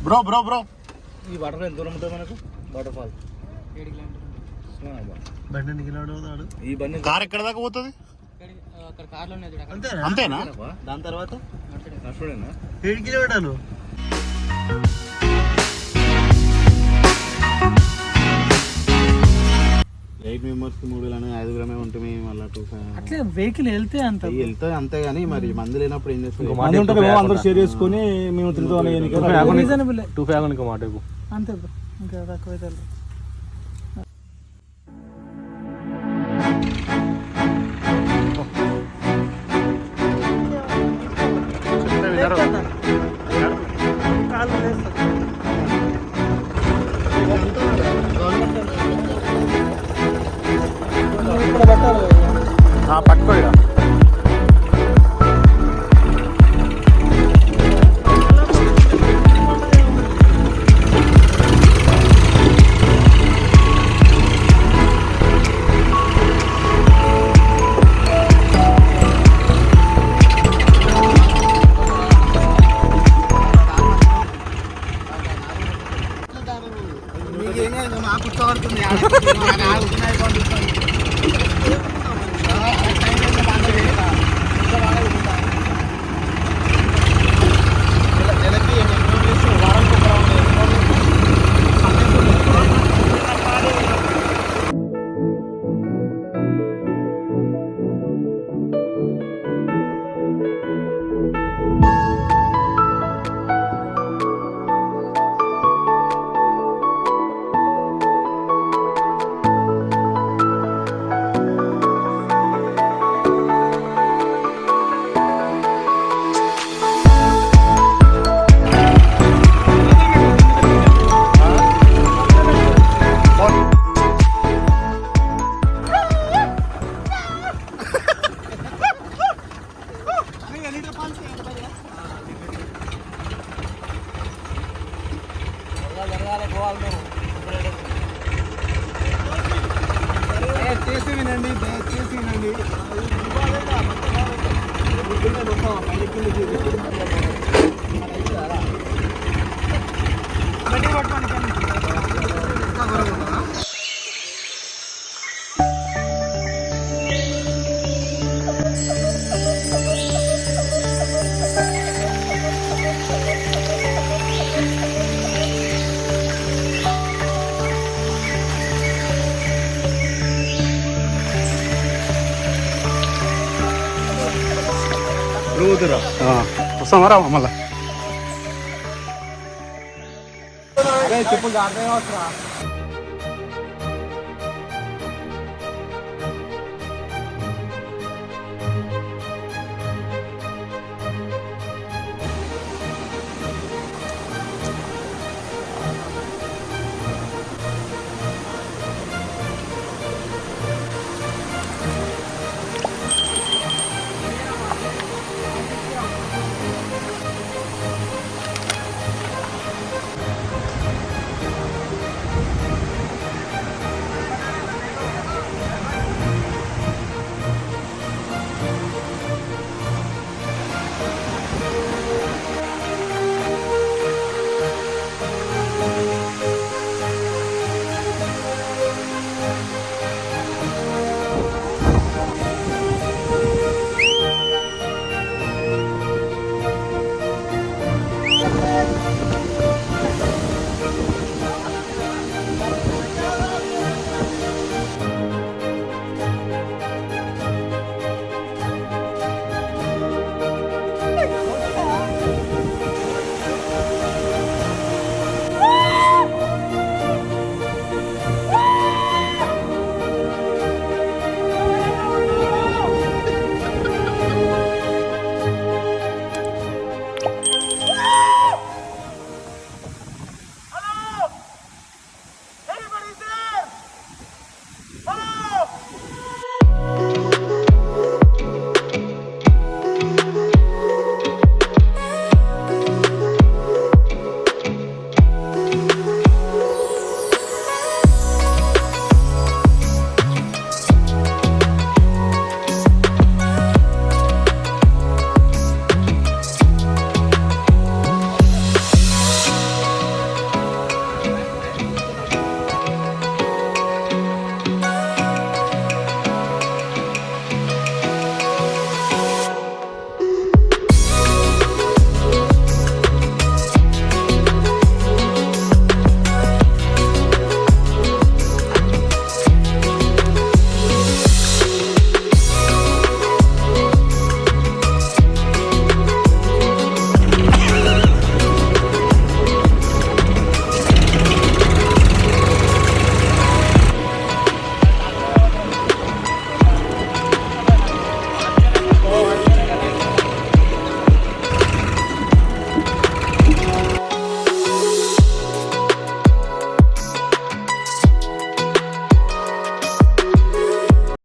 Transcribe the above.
Bro bro bro ఈ water ఎంత దూరం ఉంటుంది మనకు? వాటర్ ఫాల్ 7 కిలోమీటర్లు. బండి ఎన్ని కిలోమీటర్లు? ఈ బండి కార్ ఎక్కడ దాకా పోతుంది? అక్కడ కార్లో ఉన్నది. అంతేనా? దాని తర్వాత నడుచుడేనా? 7 కిలోమీటర్లు. ఎయిట్ మెంబర్స్ 3,000 5,000 ఉంటుంది. మళ్ళీ అట్లే వెహికల్ వెళ్తే వెళ్తే అంతే గానీ మరి మంది లేనప్పుడు ఏం చేస్తాం? అందరూ షేర్ చేసుకుని మేము 2,500 మాట అంతే బ్రో, ఇంకా తక్కువ అయితే పట్టుకో ఇక. వస్తామరా మళ్ళా చెప్పులు దాటే వస్తా